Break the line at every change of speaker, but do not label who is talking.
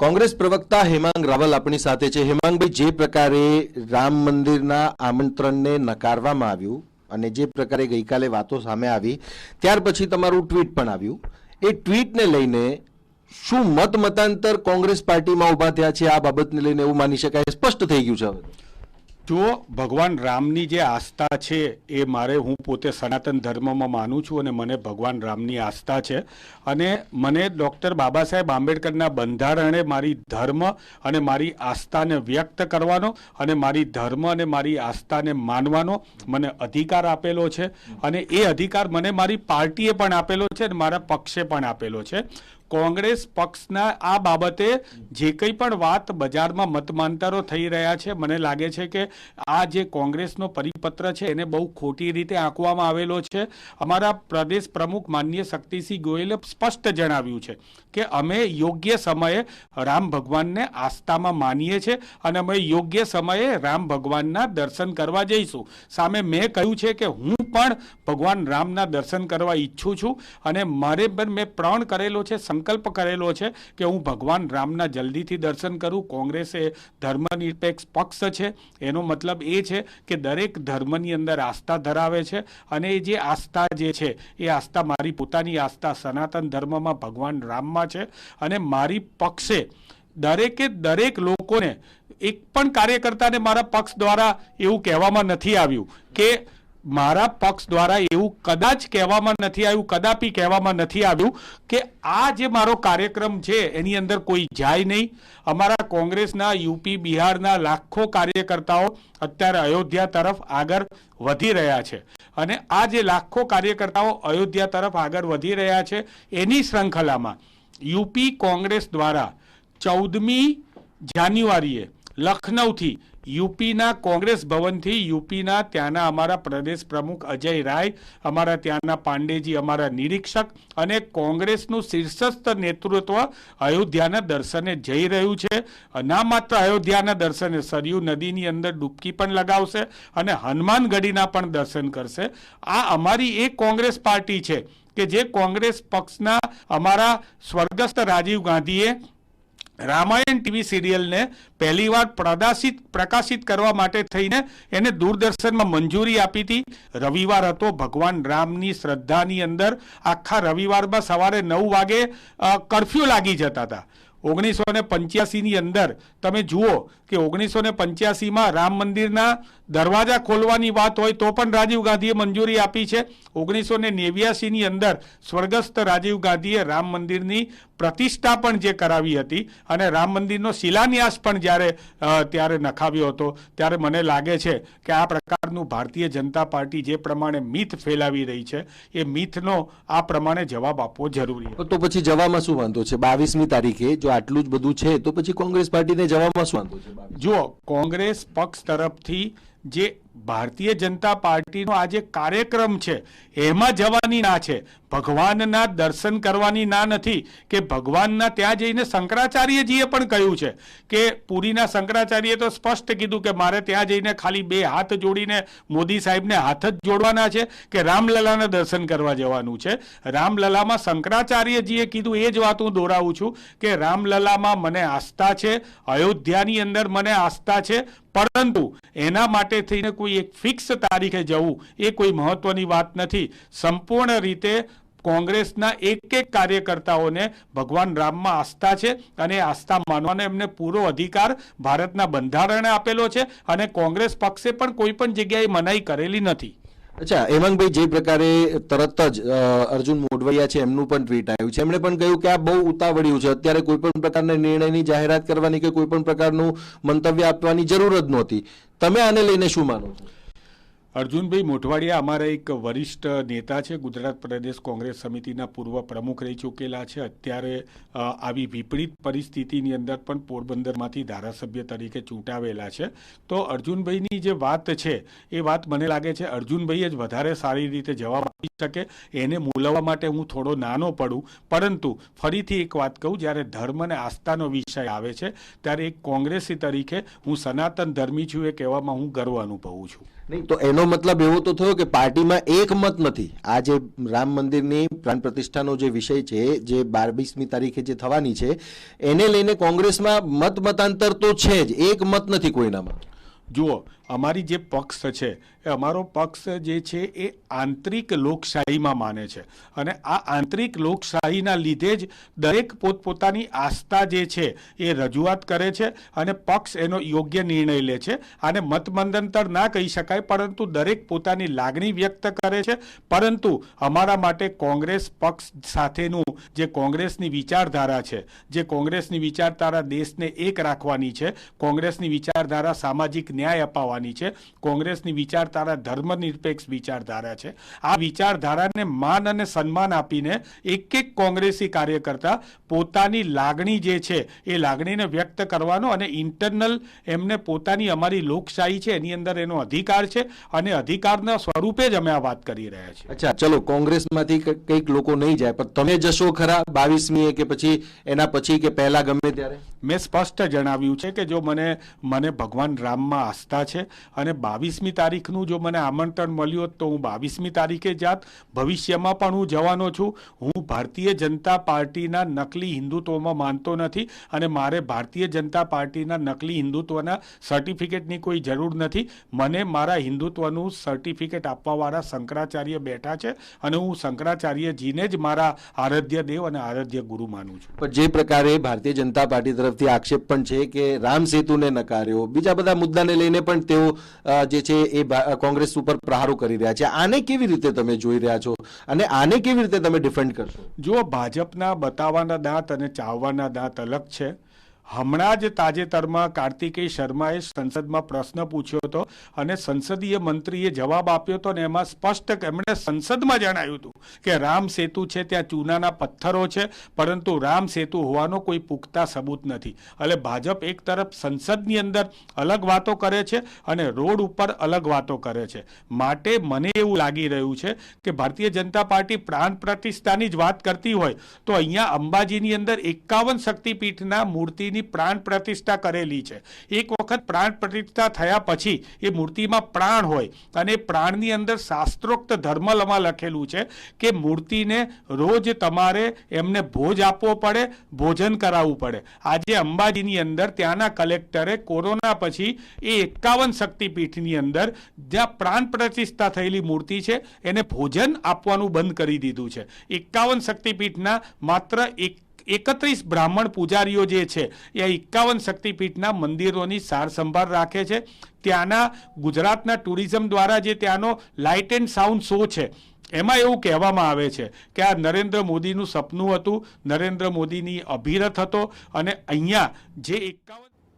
કોંગ્રેસ પ્રવક્તા હેમાંગ રાવલ આપણી સાથે છે। હેમાંગભાઈ, જે પ્રકારે રામ મંદિરના આમંત્રણને નકારવામાં આવ્યું અને જે પ્રકારે ગઈકાલે વાતો સામે આવી, ત્યાર પછી તમારું ટ્વીટ પણ આવ્યું। એ ટ્વીટને લઈને શું મતાંતર કોંગ્રેસ પાર્ટીમાં ઉભા થયા છે? આ બાબતને લઈને એવું માની શકાય સ્પષ્ટ થઈ ગયું છે હવે?
જો ભગવાન રામની જે આસ્થા છે એ હું પોતે સનાતન ધર્મમાં માનું છું અને મને ભગવાન રામની આસ્થા છે અને મને ડૉક્ટર બાબા સાહેબ આંબેડકરના બંધારણે મારી ધર્મ અને મારી આસ્થાને વ્યક્ત કરવાનો અને મારી ધર્મ અને મારી આસ્થાને માનવાનો મને અધિકાર આપેલો છે અને એ અધિકાર મને મારી પાર્ટીએ પણ આપેલો છે અને મારા પક્ષે પણ આપેલો છે। કોંગ્રેસ પક્ષના આ બાબતે જે કંઈ પણ વાત બજારમાં મતમાંતરો થઈ રહ્યા છે, મને લાગે છે કે આ જે કોંગ્રેસનો પરિપત્ર છે એને બહુ ખોટી રીતે આંકવામાં આવેલો છે। અમારા પ્રદેશ પ્રમુખ માનનીય શક્તિસિંહ ગોયલે સ્પષ્ટ જણાવ્યું છે કે અમે યોગ્ય સમયે રામ ભગવાનને આસ્થામાં માનીએ છીએ અને અમે યોગ્ય સમયે રામ ભગવાનના દર્શન કરવા જઈશું। સામે મેં કહ્યું છે કે હું પણ ભગવાન રામના દર્શન કરવા ઈચ્છું છું અને મારે પણ મેં પ્રણ કરેલો છે, સંકલ્પ કરેલો છે કે હું ભગવાન રામના જલ્દીથી દર્શન કરું। કોંગ્રેસ એ ધર્મનિરપેક્ષ પક્ષ છે, એનો મતલબ એ છે કે દરેક ધર્મની અંદર આસ્થા ધરાવે છે અને એ જે આસ્થા જે છે એ આસ્થા મારી પોતાની આસ્થા સનાતન ધર્મમાં ભગવાન રામમાં છે અને મારી પક્ષે દરેકે દરેક લોકોને એક પણ કાર્યકર્તાને મારા પક્ષ દ્વારા એવું કહેવામાં નથી આવ્યું કે મારા પક્ષ દ્વારા એવું કદાચ કહેવામાં નથી આવ્યું, કદાપી કહેવામાં નથી આવ્યું કે આ જે મારો કાર્યક્રમ છે એની અંદર કોઈ જાય નહીં। અમારા કોંગ્રેસના યુપી બિહારના લાખો કાર્યકર્તાઓ અત્યારે અયોધ્યા તરફ આગળ વધી રહ્યા છે અને આ જે લાખો કાર્યકર્તાઓ અયોધ્યા તરફ આગળ વધી રહ્યા છે એની શ્રૃંખલામાં યુપી કોંગ્રેસ દ્વારા 14મી જાન્યુઆરીએ લખનૌથી યુપીના કોંગ્રેસ ભવનથી યુપીના ત્યાંના અમારા પ્રદેશ પ્રમુખ અજય રાય, અમારા ત્યાંના પાંડેજી, અમારા નિરીક્ષક અને કોંગ્રેસનું શીર્ષસ્થ નેતૃત્વ અયોધ્યાના દર્શને જઈ રહ્યું છે। ના માત્ર અયોધ્યાના દર્શને, સરયુ નદીની અંદર ડૂબકી પણ લગાવશે અને હનુમાનગઢીના પણ દર્શન કરશે। આ અમારી એક કોંગ્રેસ પાર્ટી છે કે જે કોંગ્રેસ પક્ષના અમારા સ્વર્ગસ્થ રાજીવ ગાંધીએ રામાયણ ટીવી સિરિયલને પહેલીવાર પ્રકાશિત કરવા માટે થઈને એને દૂરદર્શનમાં મંજૂરી આપી હતી। રવિવાર હતો, ભગવાન રામની શ્રદ્ધાની અંદર આખા રવિવારમાં સવારે 9 વાગે કર્ફ્યુ લાગી જતા હતા। 1985ની અંદર તમે જુઓ કે 1985માં રામ મંદિરના દરવાજા ખોલવાની વાત હોય તો પણ રાજીવ ગાંધીએ મંજૂરી આપી છે। 1989ની અંદર સ્વર્ગસ્થ રાજીવ ગાંધીએ રામ મંદિરની પ્રતિષ્ઠા પણ જે કરાવી હતી અને રામ મંદિરનો શિલાન્યાસ પણ ત્યારે નખાવ્યો હતો। ત્યારે મને લાગે છે કે આ પ્રકારનું ભારતીય જનતા પાર્ટી જે પ્રમાણે મિથ ફેલાવી રહી છે એ મિથનો આ પ્રમાણે જવાબ આપવો જરૂરી છે।
તો પછી જવામાં શું વાંધો છે? 22મી તારીખે જો આટલું જ બધું છે તો પછી કોંગ્રેસ પાર્ટીને જવામાં શું વાંધો છે?
જો કોંગ્રેસ પક્ષ તરફથી જે ભારતીય જનતા પાર્ટીનો આ જે કાર્યક્રમ છે એમાં જવાની ના છે, ભગવાનના દર્શન કરવાની ના નથી કે ભગવાનના ત્યાં જઈને શંકરાચાર્યજીએ પણ કહ્યું છે કે પુરીના શંકરાચાર્યએ તો સ્પષ્ટ કીધું કે મારે ત્યાં જઈને ખાલી 2 હાથ જોડીને મોદી સાહેબને હાથ જ જોડવાના છે કે રામલલાના દર્શન કરવા જવાનું છે। રામલલામાં શંકરાચાર્યજીએ કીધું એ જ વાત હું દોહરાવું છું કે રામલલામાં મને આસ્થા છે, અયોધ્યાની અંદર મને આસ્થા છે, પરંતુ એના માટે થઈને કોઈ એક ફિક્સ તારીખે જવું એ કોઈ મહત્વની વાત નથી। સંપૂર્ણ રીતે કોંગ્રેસના એક કાર્યકર્તાઓને ભગવાન રામમાં આસ્થા છે અને આસ્થા માનવાનો એમને પૂરો અધિકાર ભારતના બંધારણે આપેલો છે અને કોંગ્રેસ પક્ષે પણ કોઈ પણ જગ્યાએ મનાઈ કરેલી નથી।
અચ્છા હેમાંગભાઈ, જે પ્રકારે તરત જ અર્જુન મોઢવાડિયા છે એમનું પણ ટ્વીટ આવ્યું છે, એમણે પણ કહ્યું કે આ બહુ ઉતાવળ્યું છે, અત્યારે કોઈ પણ પ્રકારના નિર્ણયની જાહેરાત કરવાની કે કોઈ પણ પ્રકારનું મંતવ્ય આપવાની જરૂર જ નહોતી। તમે આને લઈને શું માનો છો?
અર્જુનભાઈ મોઢવાડિયા અમારા એક વરિષ્ઠ નેતા છે, ગુજરાત પ્રદેશ કોંગ્રેસ સમિતિના પૂર્વ પ્રમુખ રહી ચૂકેલા છે, અત્યારે આવી વિપરીત પરિસ્થિતિની અંદર પણ પોરબંદરમાંથી ધારાસભ્ય તરીકે ચૂંટાવેલા છે। તો અર્જુનભાઈની જે વાત છે એ વાત મને લાગે છે અર્જુનભાઈએ જ વધારે સારી રીતે જવાબ હોઈ શકે એને મૂલવવા માટે હું થોડો નાનો પડું. પરંતુ ફરીથી એક વાત કહું, જ્યારે ધર્મ અને આસ્થાનો વિષય આવે છે ત્યારે એક કોંગ્રેસી તરીકે હું સનાતન ધર્મી છું એ કહેવામાં હું ગર્વ અનુભવું છું.
નહીં તો એનો મતલબ એવો તો થયો કે પાર્ટીમાં એક મત નથી. આ જે રામ મંદિરની પ્રાણ પ્રતિષ્ઠાનો જે વિષય છે, જે 22મી તારીખે જે થવાની છે, એને લઈને કોંગ્રેસમાં મતાંતર તો છે જ, એક મત નથી કોઈનામાં.
જુઓ, અમારી જે પક્ષ છે એ અમારો પક્ષ જે છે એ આંતરિક લોકશાહીમાં માને છે અને આ આંતરિક લોકશાહીના લીધે જ દરેક પોતપોતાની આસ્થા જે છે એ રજૂઆત કરે છે અને પક્ષ એનો યોગ્ય નિર્ણય લે છે. આને મતમતાંતર ના કહી શકાય, પરંતુ દરેક પોતાની લાગણી વ્યક્ત કરે છે. પરંતુ અમારા માટે કોંગ્રેસ પક્ષ સાથેનું જે કોંગ્રેસની વિચારધારા છે, જે કોંગ્રેસની વિચારધારા દેશને એક રાખવાની છે, કોંગ્રેસની વિચારધારા સામાજિક ન્યાય અપાવવાની છે, કોંગ્રેસની વિચારધારા ધર્મનિરપેક્ષ વિચારધારા છે. આ વિચારધારાને માન અને સન્માન આપીને એક કોંગ્રેસી કાર્યકર્તા પોતાની લાગણી જે છે એ લાગણીને વ્યક્ત કરવાનો અને ઇન્ટરનલ એમને પોતાની અમારી લોકશાહી છે એની અંદર એનો અધિકાર છે અને અધિકારના સ્વરૂપે જ અમે આ વાત કરી રહ્યા છીએ.
અચ્છા, ચલો, કોંગ્રેસમાંથી કંઈક લોકો નહીં જાય, પણ તમે જશો ખરા 22મીએ કે પછી એના પછી કે પહેલા ગમે ત્યારે?
મેં સ્પષ્ટ જણાવ્યું છે કે જો મને ભગવાન રામમાં આસ્થા છે અને 22મી તારીખનું જો મને આમંત્રણ મળ્યું હોત તો હું 22મી તારીખે જાત. ભવિષ્યમાં પણ હું જવાનો છું. હું ભારતીય જનતા પાર્ટીના નકલી હિન્દુત્વમાં માનતો નથી અને મારે ભારતીય જનતા પાર્ટીના નકલી હિન્દુત્વના સર્ટિફિકેટની કોઈ જરૂર નથી. મને મારા હિન્દુત્વનું સર્ટિફિકેટ આપવાવાળા શંકરાચાર્ય બેઠા છે અને હું શંકરાચાર્યજીને જ મારા આરાધ્ય દેવ અને આરાધ્ય ગુરુ માનું છું.
પણ જે પ્રકારે ભારતીય જનતા પાર્ટી તરફથી આક્ષેપ પણ છે કે રામ સેતુને નકાર્યો, બીજા બધા મુદ્દાને લઈને પણ તેઓ જે છે એ કોંગ્રેસ ઉપર પ્રહારો કરી રહ્યા છે, આને કેવી રીતે તમે જોઈ રહ્યા છો અને આને કેવી રીતે તમે ડિફેન્ડ કરશો?
જો ભાજપના બતાવવાના દાંત અને ચાવવાના દાંત અલગ છે. હમણાં જ તાજેતરમાં કાર્તિકેય શર્માએ સંસદમાં પ્રશ્ન પૂછ્યો હતો અને સંસદીય મંત્રીએ જવાબ આપ્યો હતો અને એમાં સ્પષ્ટ એમણે સંસદમાં જણાવ્યું હતું કે રામ સેતુ છે ત્યાં ચૂનાના પથ્થરો છે, પરંતુ રામ સેતુ હોવાનો કોઈ પુખ્તા સબૂત નથી. એટલે ભાજપ એક તરફ સંસદની અંદર અલગ વાતો કરે છે અને રોડ ઉપર અલગ વાતો કરે છે. માટે મને એવું લાગી રહ્યું છે કે ભારતીય જનતા પાર્ટી પ્રાણ પ્રતિષ્ઠાની જ વાત કરતી હોય તો અહીંયા અંબાજીની અંદર 51 શક્તિપીઠના મૂર્તિની પ્રાણ પ્રતિષ્ઠા કરેલી છે. એક વખત પ્રાણ પ્રતિષ્ઠા થયા પછી એ મૂર્તિમાં પ્રાણ હોય અને પ્રાણની અંદર શાસ્ત્રોક્ત ધર્મમાં લખેલું છે કે મૂર્તિને રોજ તમારે એમને ભોજ આપવો પડે, ભોજન કરાવવું પડે. આજે અંબાજીની અંદર ત્યાંના કલેક્ટરે કોરોના પછી એ 51 શક્તિપીઠની અંદર જ્યાં પ્રાણ પ્રતિષ્ઠા થયેલી મૂર્તિ છે એને ભોજન આપવાનું બંધ કરી દીધું છે. 51 શક્તિપીઠના માત્ર 31 બ્રાહ્મણ પૂજારીઓ જે છે એ 51 શક્તિપીઠના મંદિરોની સાર સંભાળ રાખે છે. ત્યાંના ગુજરાતના ટુરિઝમ દ્વારા જે ત્યાંનો લાઇટ એન્ડ સાઉન્ડ શો છે એમાં એવું કહેવામાં આવે છે કે આ નરેન્દ્ર મોદીનું સપનું હતું, નરેન્દ્ર મોદીની અભિરથ હતો અને અહીંયા જે 51